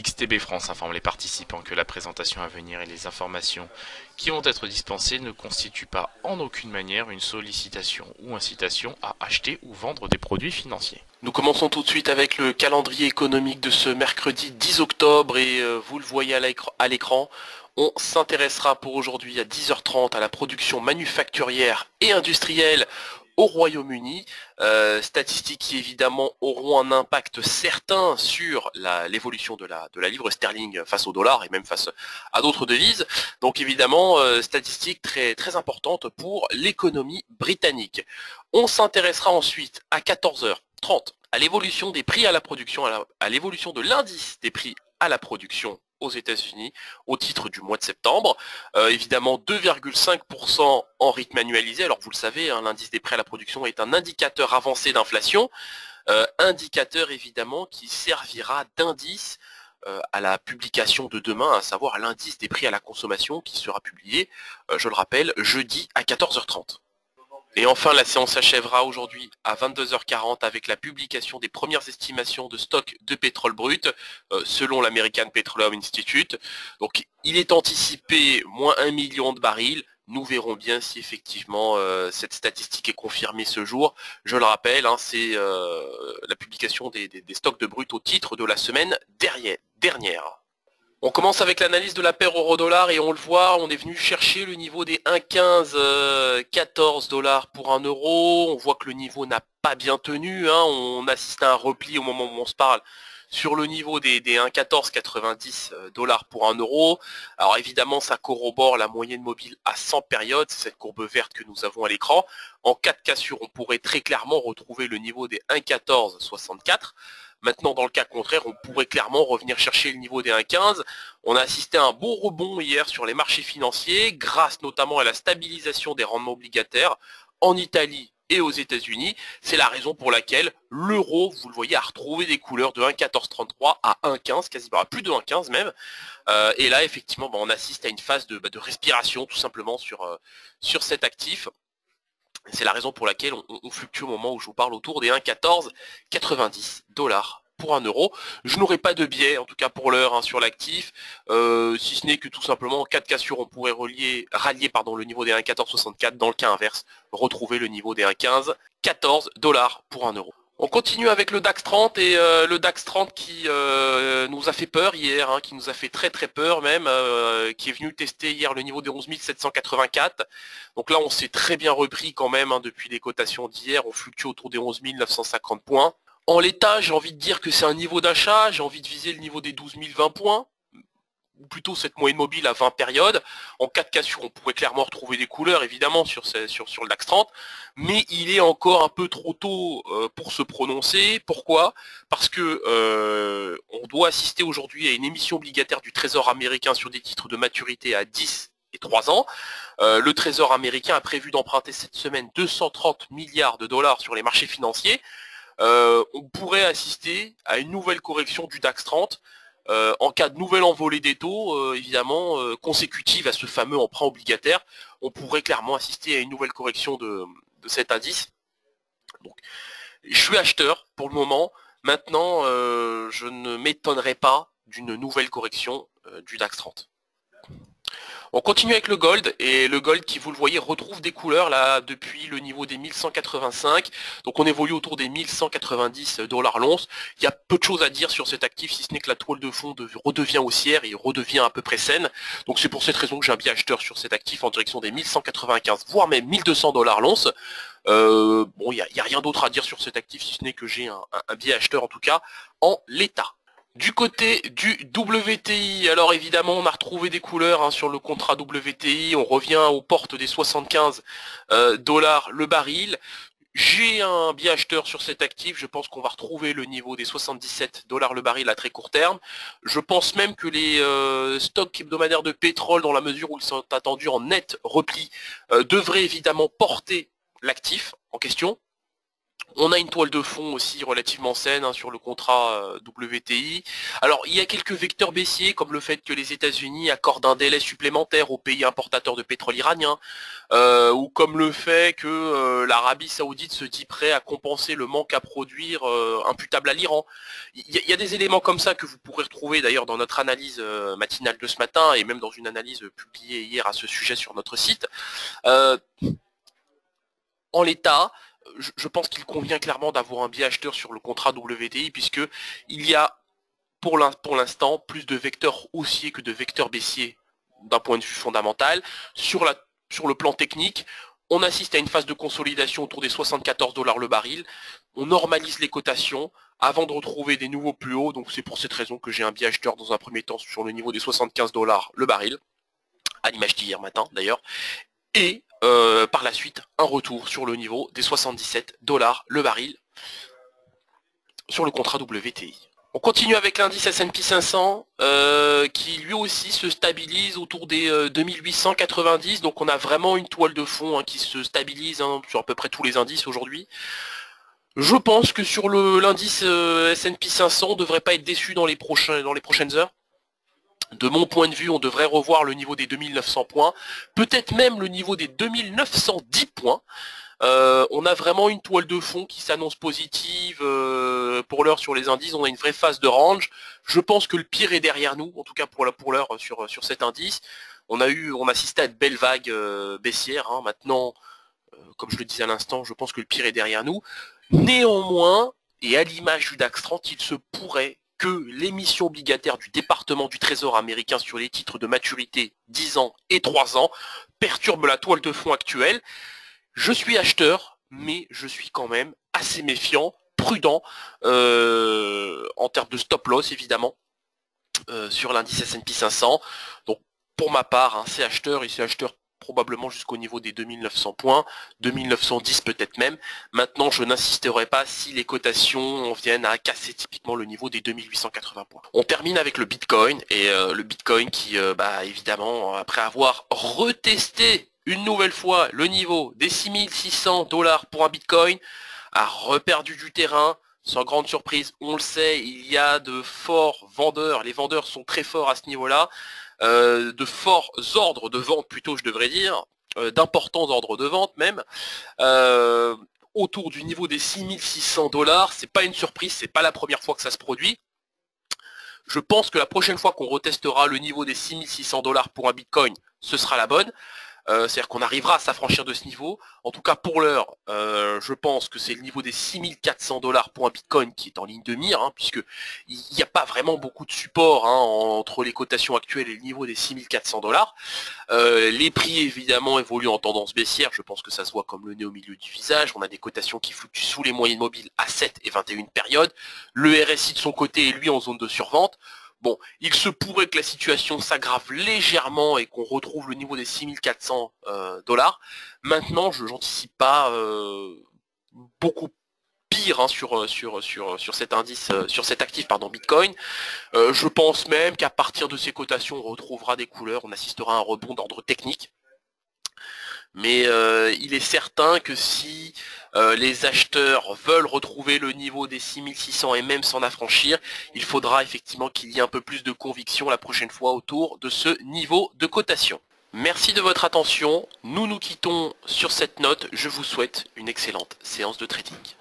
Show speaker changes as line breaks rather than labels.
XTB France informe les participants que la présentation à venir et les informations qui vont être dispensées ne constituent pas en aucune manière une sollicitation ou incitation à acheter ou vendre des produits financiers.
Nous commençons tout de suite avec le calendrier économique de ce mercredi 10 octobre et vous le voyez à l'écran. On s'intéressera pour aujourd'hui à 10h30 à la production manufacturière et industrielle au Royaume-Uni, statistiques qui évidemment auront un impact certain sur l'évolution de la livre sterling face au dollar et même face à d'autres devises. Donc évidemment, statistiques très, très importantes pour l'économie britannique. On s'intéressera ensuite à 14h30 à l'évolution des prix à la production, à l'évolution de l'indice des prix à la production aux États-Unis au titre du mois de septembre. Évidemment 2,5% en rythme annualisé. Alors vous le savez, hein, l'indice des prix à la production est un indicateur avancé d'inflation, indicateur évidemment qui servira d'indice à la publication de demain, à savoir l'indice des prix à la consommation qui sera publié, je le rappelle, jeudi à 14h30. Et enfin, la séance s'achèvera aujourd'hui à 22h40 avec la publication des premières estimations de stock de pétrole brut selon l'American Petroleum Institute. Donc il est anticipé moins 1 million de barils. Nous verrons bien si effectivement cette statistique est confirmée ce jour. Je le rappelle, hein, c'est la publication des stocks de brut au titre de la semaine dernière. On commence avec l'analyse de la paire euro-dollar et on le voit, on est venu chercher le niveau des 1,15, 14 dollars pour 1 euro. On voit que le niveau n'a pas bien tenu, hein. On assiste à un repli au moment où on se parle sur le niveau des 1,14, 90 dollars pour 1 euro. Alors évidemment, ça corrobore la moyenne mobile à 100 périodes, c'est cette courbe verte que nous avons à l'écran. En cas de cassure, on pourrait très clairement retrouver le niveau des 1,14, 64. Maintenant, dans le cas contraire, on pourrait clairement revenir chercher le niveau des 1,15. On a assisté à un beau rebond hier sur les marchés financiers, grâce notamment à la stabilisation des rendements obligataires en Italie et aux États-Unis. C'est la raison pour laquelle l'euro, vous le voyez, a retrouvé des couleurs de 1,1433 à 1,15, quasiment à plus de 1,15 même. Et là, effectivement, on assiste à une phase de respiration, tout simplement, sur cet actif. C'est la raison pour laquelle on fluctue au moment où je vous parle autour des 1,1490 dollars pour 1 euro. Je n'aurai pas de biais, en tout cas pour l'heure, hein, sur l'actif, si ce n'est que tout simplement en cas de cassure, on pourrait rallier le niveau des 1,1464, dans le cas inverse, retrouver le niveau des 1,15, 14 dollars pour 1 euro. On continue avec le DAX 30 et le DAX 30 qui nous a fait peur hier, hein, qui nous a fait très très peur même, qui est venu tester hier le niveau des 11 784. Donc là on s'est très bien repris quand même, hein, depuis les cotations d'hier, on fluctue autour des 11 950 points. En l'état, j'ai envie de dire que c'est un niveau d'achat, j'ai envie de viser le niveau des 12 020 points, ou plutôt cette moyenne mobile à 20 périodes. En cas de cassure, on pourrait clairement retrouver des couleurs, évidemment, sur le DAX 30, mais il est encore un peu trop tôt pour se prononcer. Pourquoi? Parce que on doit assister aujourd'hui à une émission obligataire du Trésor américain sur des titres de maturité à 10 et 3 ans. Le Trésor américain a prévu d'emprunter cette semaine 230 milliards de dollars sur les marchés financiers. On pourrait assister à une nouvelle correction du DAX 30, en cas de nouvelle envolée des taux, évidemment, consécutive à ce fameux emprunt obligataire, on pourrait clairement assister à une nouvelle correction de cet indice. Donc, je suis acheteur pour le moment. Maintenant, je ne m'étonnerai pas d'une nouvelle correction du DAX 30. On continue avec le gold, et le gold qui, vous le voyez, retrouve des couleurs là depuis le niveau des 1185, donc on évolue autour des 1190 dollars l'once. Il y a peu de choses à dire sur cet actif, si ce n'est que la toile de fond redevient haussière et redevient à peu près saine. Donc c'est pour cette raison que j'ai un biais acheteur sur cet actif en direction des 1195, voire même 1200 dollars l'once. Bon, il n'y a rien d'autre à dire sur cet actif, si ce n'est que j'ai un biais acheteur en tout cas en l'état. Du côté du WTI, alors évidemment on a retrouvé des couleurs, hein, sur le contrat WTI, on revient aux portes des 75 dollars le baril. J'ai un biais acheteur sur cet actif, je pense qu'on va retrouver le niveau des 77 dollars le baril à très court terme. Je pense même que les stocks hebdomadaires de pétrole, dans la mesure où ils sont attendus en net repli, devraient évidemment porter l'actif en question. On a une toile de fond aussi relativement saine hein, sur le contrat WTI. Alors il y a quelques vecteurs baissiers comme le fait que les États-Unis accordent un délai supplémentaire aux pays importateurs de pétrole iranien, ou comme le fait que l'Arabie Saoudite se dit prêt à compenser le manque à produire imputable à l'Iran. Il y a des éléments comme ça que vous pourrez retrouver d'ailleurs dans notre analyse matinale de ce matin et même dans une analyse publiée hier à ce sujet sur notre site. En l'état, je pense qu'il convient clairement d'avoir un biais acheteur sur le contrat WTI puisque il y a pour l'instant plus de vecteurs haussiers que de vecteurs baissiers d'un point de vue fondamental. Sur le plan technique, on assiste à une phase de consolidation autour des 74 $ le baril. On normalise les cotations avant de retrouver des nouveaux plus hauts. Donc c'est pour cette raison que j'ai un biais acheteur dans un premier temps sur le niveau des 75 $ le baril, à l'image d'hier matin d'ailleurs. Et par la suite, un retour sur le niveau des 77 $ le baril sur le contrat WTI. On continue avec l'indice S&P 500 qui lui aussi se stabilise autour des 2890. Donc on a vraiment une toile de fond hein, qui se stabilise hein, sur à peu près tous les indices aujourd'hui. Je pense que sur l'indice S&P 500, on ne devrait pas être déçu dans les prochaines heures. De mon point de vue, on devrait revoir le niveau des 2900 points, peut-être même le niveau des 2910 points. On a vraiment une toile de fond qui s'annonce positive pour l'heure sur les indices. On a une vraie phase de range. Je pense que le pire est derrière nous, en tout cas pour l'heure sur cet indice. On assisté à de belles vagues baissières. Hein. Maintenant, comme je le disais à l'instant, je pense que le pire est derrière nous. Néanmoins, et à l'image du DAX 30, il se pourrait que l'émission obligataire du département du Trésor américain sur les titres de maturité 10 ans et 3 ans perturbe la toile de fond actuelle. Je suis acheteur, mais je suis quand même assez méfiant, prudent, en termes de stop loss évidemment, sur l'indice S&P 500. Donc pour ma part, hein, c'est acheteur et c'est acheteur probablement jusqu'au niveau des 2900 points, 2910 peut-être même. Maintenant, je n'insisterai pas si les cotations viennent à casser typiquement le niveau des 2880 points. On termine avec le Bitcoin, et le Bitcoin qui, évidemment, après avoir retesté une nouvelle fois le niveau des 6600 $ pour un Bitcoin, a reperdu du terrain. Sans grande surprise, on le sait, il y a de forts vendeurs, les vendeurs sont très forts à ce niveau-là, de forts ordres de vente plutôt je devrais dire, d'importants ordres de vente même, autour du niveau des 6600 $, c'est pas une surprise, c'est pas la première fois que ça se produit. Je pense que la prochaine fois qu'on retestera le niveau des 6600 $ pour un Bitcoin, ce sera la bonne. C'est-à-dire qu'on arrivera à s'affranchir de ce niveau. En tout cas pour l'heure, je pense que c'est le niveau des 6400 $ pour un Bitcoin qui est en ligne de mire, hein, puisque il n'y a pas vraiment beaucoup de support hein, entre les cotations actuelles et le niveau des 6400 $. Les prix évidemment évoluent en tendance baissière, je pense que ça se voit comme le nez au milieu du visage. On a des cotations qui fluctuent sous les moyennes mobiles à 7 et 21 périodes. Le RSI de son côté est lui en zone de survente. Bon, il se pourrait que la situation s'aggrave légèrement et qu'on retrouve le niveau des 6400 $. Maintenant, je n'anticipe pas beaucoup pire hein, sur cet indice, sur cet actif pardon Bitcoin. Je pense même qu'à partir de ces cotations, on retrouvera des couleurs, on assistera à un rebond d'ordre technique. Mais il est certain que si les acheteurs veulent retrouver le niveau des 6600 et même s'en affranchir, il faudra effectivement qu'il y ait un peu plus de conviction la prochaine fois autour de ce niveau de cotation. Merci de votre attention, nous nous quittons sur cette note, je vous souhaite une excellente séance de trading.